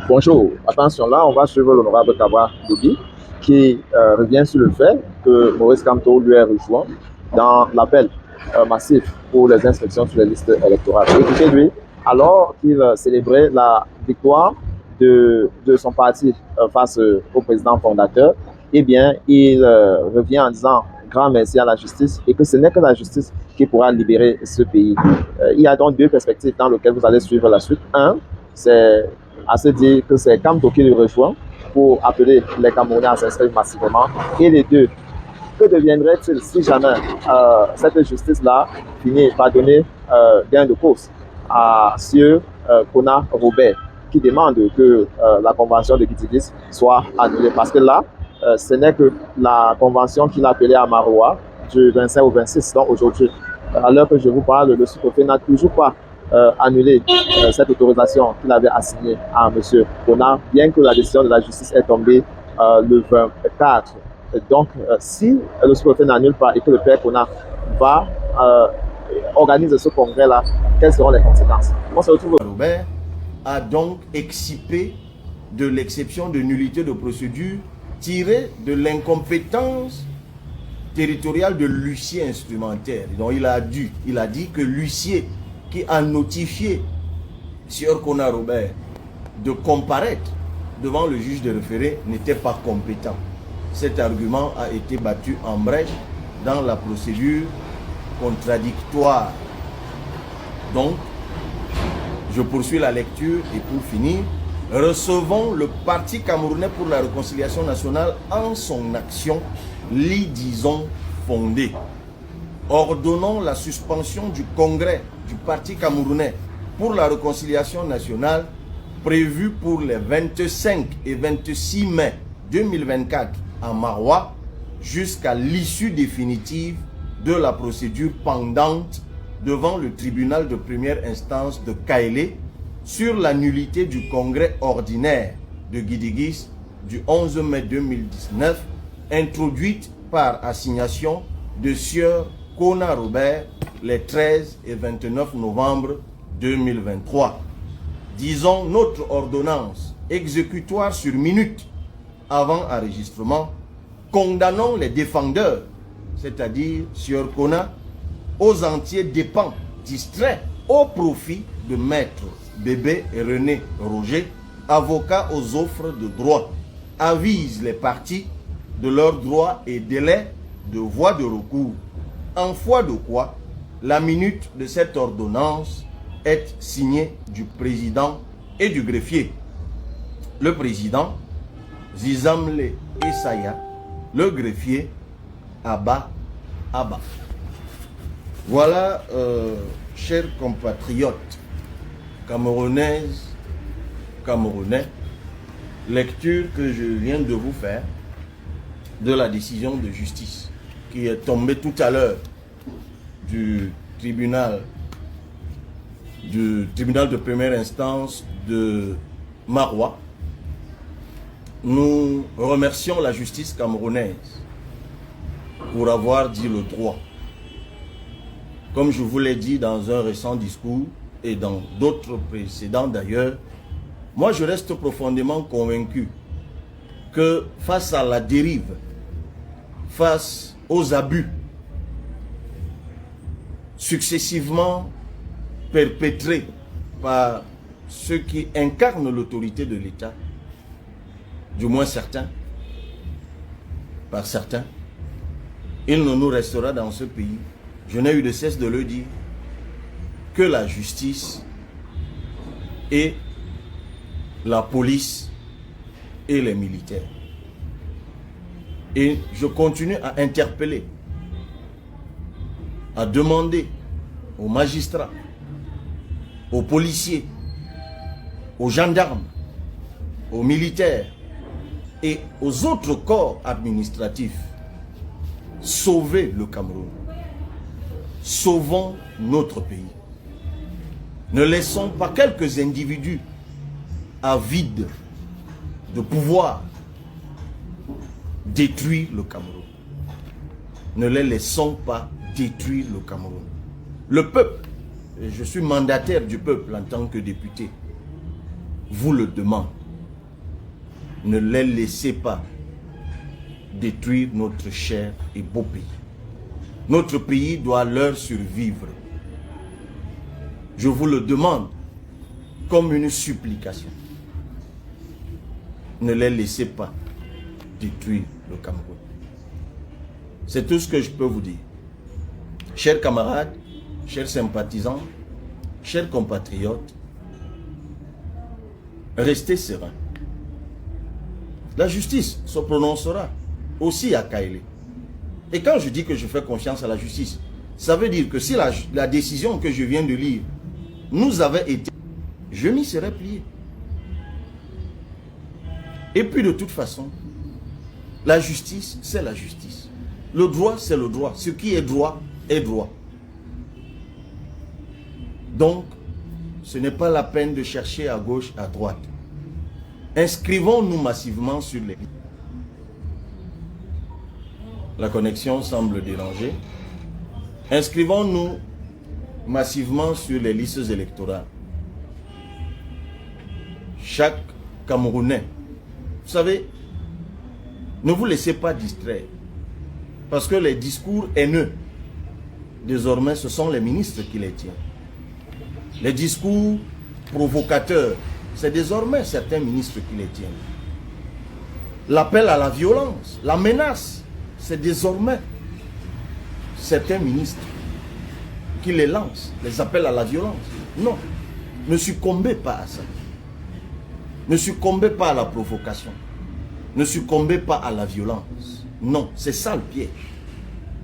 Bonjour, attention, là on va suivre l'honorable Kabwa Dobi qui revient sur le fait que Maurice Kamto lui est rejoint dans l'appel massif pour les inscriptions sur les listes électorales. Écoutez-lui, alors qu'il célébrait la victoire de son parti face au président fondateur, eh bien, il revient en disant grand merci à la justice et que ce n'est que la justice qui pourra libérer ce pays. Il y a donc deux perspectives dans lesquelles vous allez suivre la suite. Un, c'est à se dire que c'est Kamto qui le rejoint pour appeler les Camerounais à s'inscrire massivement. Et les deux, que deviendrait-il si jamais cette justice-là finit par donner gain de cause à Sieur Kona Robert, qui demande que la convention de Gidigis soit annulée? Parce que là, ce n'est que la convention qu'il a appelée à Maroua du 25 au 26, donc aujourd'hui. À l'heure que je vous parle, le sous-préfet n'a toujours pas annulé cette autorisation qu'il avait assignée à M. Kona, bien que la décision de la justice est tombée le 24. Donc, si le sous-préfet n'annule pas et que le père Kona va organiser ce congrès-là, quelles seront les conséquences? On se retrouve. Robert a donc excipé de l'exception de nullité de procédure tirée de l'incompétence territoriale de l'huissier instrumentaire. Donc il a dit que l'huissier qui a notifié Sieur Kona Robert de comparaître devant le juge de référé n'était pas compétent. Cet argument a été battu en brèche dans la procédure contradictoire. Donc, je poursuis la lecture et pour finir, recevons le Parti camerounais pour la réconciliation nationale en son action, disons fondée. Ordonnons la suspension du congrès du Parti camerounais pour la réconciliation nationale prévu pour les 25 et 26 mai 2024 à Maroua jusqu'à l'issue définitive de la procédure pendante devant le tribunal de première instance de Kaélé sur la nullité du congrès ordinaire de Gidigis du 11 mai 2019 introduite par assignation de Sieur Kona Robert les 13 et 29 novembre 2023. Disons notre ordonnance exécutoire sur minute avant enregistrement, condamnons les défendeurs, c'est-à-dire Sieur Kona, aux entiers dépens distraits au profit de Maître Bébé et René Roger, avocats aux offres de droit, avise les parties de leurs droits et délais de voie de recours, en foi de quoi la minute de cette ordonnance est signée du président et du greffier. Le président, Zizamle Essaya, le greffier, Abba Abba. Voilà, chers compatriotes camerounaises, camerounais, lecture que je viens de vous faire de la décision de justice qui est tombée tout à l'heure du tribunal de première instance de Maroua. Nous remercions la justice camerounaise pour avoir dit le droit. Comme je vous l'ai dit dans un récent discours et dans d'autres précédents d'ailleurs, moi je reste profondément convaincu que face à la dérive, face aux abus successivement perpétrés par ceux qui incarnent l'autorité de l'État, du moins certains, par certains, il ne nous restera dans ce pays, je n'ai eu de cesse de le dire, que la justice et la police et les militaires. Et je continue à interpeller, à demander aux magistrats, aux policiers, aux gendarmes, aux militaires et aux autres corps administratifs, sauvez le Cameroun. Sauvons notre pays. Ne laissons pas quelques individus avides de pouvoir détruire le Cameroun. Ne les laissons pas détruire le Cameroun. Le peuple, je suis mandataire du peuple en tant que député. vous le demande. Ne les laissez pas détruire notre cher et beau pays. Notre pays doit leur survivre. Je vous le demande comme une supplication. Ne les laissez pas détruire le Cameroun. C'est tout ce que je peux vous dire. Chers camarades, chers sympathisants, chers compatriotes, restez sereins. La justice se prononcera aussi à Kaélé. Et quand je dis que je fais confiance à la justice, ça veut dire que si la décision que je viens de lire nous avait été, je m'y serais plié. Et puis de toute façon, la justice, c'est la justice. Le droit, c'est le droit. Ce qui est droit, est droit. Donc, ce n'est pas la peine de chercher à gauche, à droite. Inscrivons-nous massivement sur les listes. La connexion semble déranger. Inscrivons-nous massivement sur les listes électorales. Chaque Camerounais, vous savez, ne vous laissez pas distraire. Parce que les discours haineux, désormais, ce sont les ministres qui les tiennent. Les discours provocateurs, c'est désormais certains ministres qui les tiennent. L'appel à la violence, la menace, c'est désormais certains ministres qui les lancent, les appels à la violence. Non, ne succombez pas à ça. Ne succombez pas à la provocation. Ne succombez pas à la violence. Non, c'est ça le piège.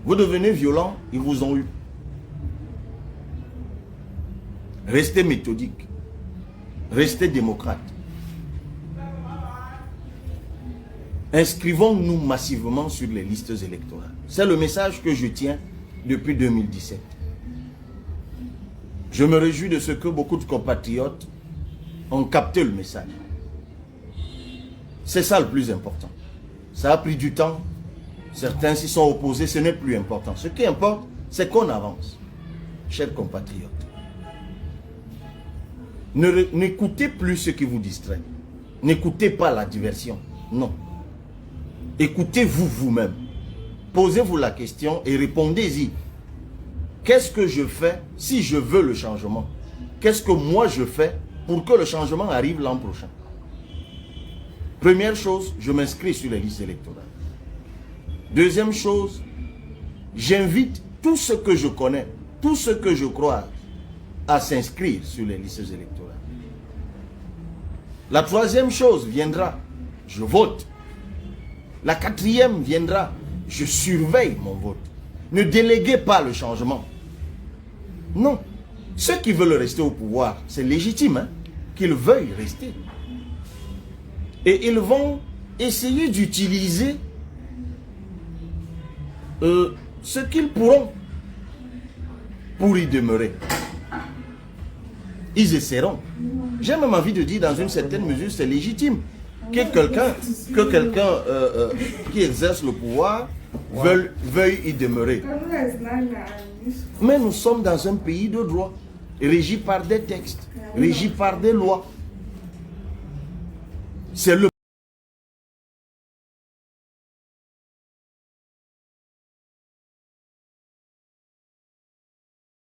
Vous devenez violent, ils vous ont eu. Restez méthodique. Restez démocrate. Inscrivons-nous massivement sur les listes électorales. C'est le message que je tiens depuis 2017. Je me réjouis de ce que beaucoup de compatriotes ont capté le message. C'est ça le plus important. Ça a pris du temps. Certains s'y sont opposés, ce n'est plus important. Ce qui importe, c'est qu'on avance. Chers compatriotes, n'écoutez plus ce qui vous distrait. N'écoutez pas la diversion. Non. Écoutez-vous vous-même. Posez-vous la question et répondez-y. Qu'est-ce que je fais si je veux le changement? Qu'est-ce que moi je fais pour que le changement arrive l'an prochain? Première chose, je m'inscris sur les listes électorales. Deuxième chose, j'invite tous ceux que je connais, tous ceux que je croise, à s'inscrire sur les listes électorales. La troisième chose viendra, je vote. La quatrième viendra, je surveille mon vote. Ne déléguez pas le changement. Non. Ceux qui veulent rester au pouvoir, c'est légitime, hein, qu'ils veuillent rester. Et ils vont essayer d'utiliser ce qu'ils pourront pour y demeurer. Ils essaieront. J'ai même envie de dire, dans une certaine mesure, c'est légitime que quelqu'un qui exerce le pouvoir veuille y demeurer. Mais nous sommes dans un pays de droit, régi par des textes, régi par des lois. C'est le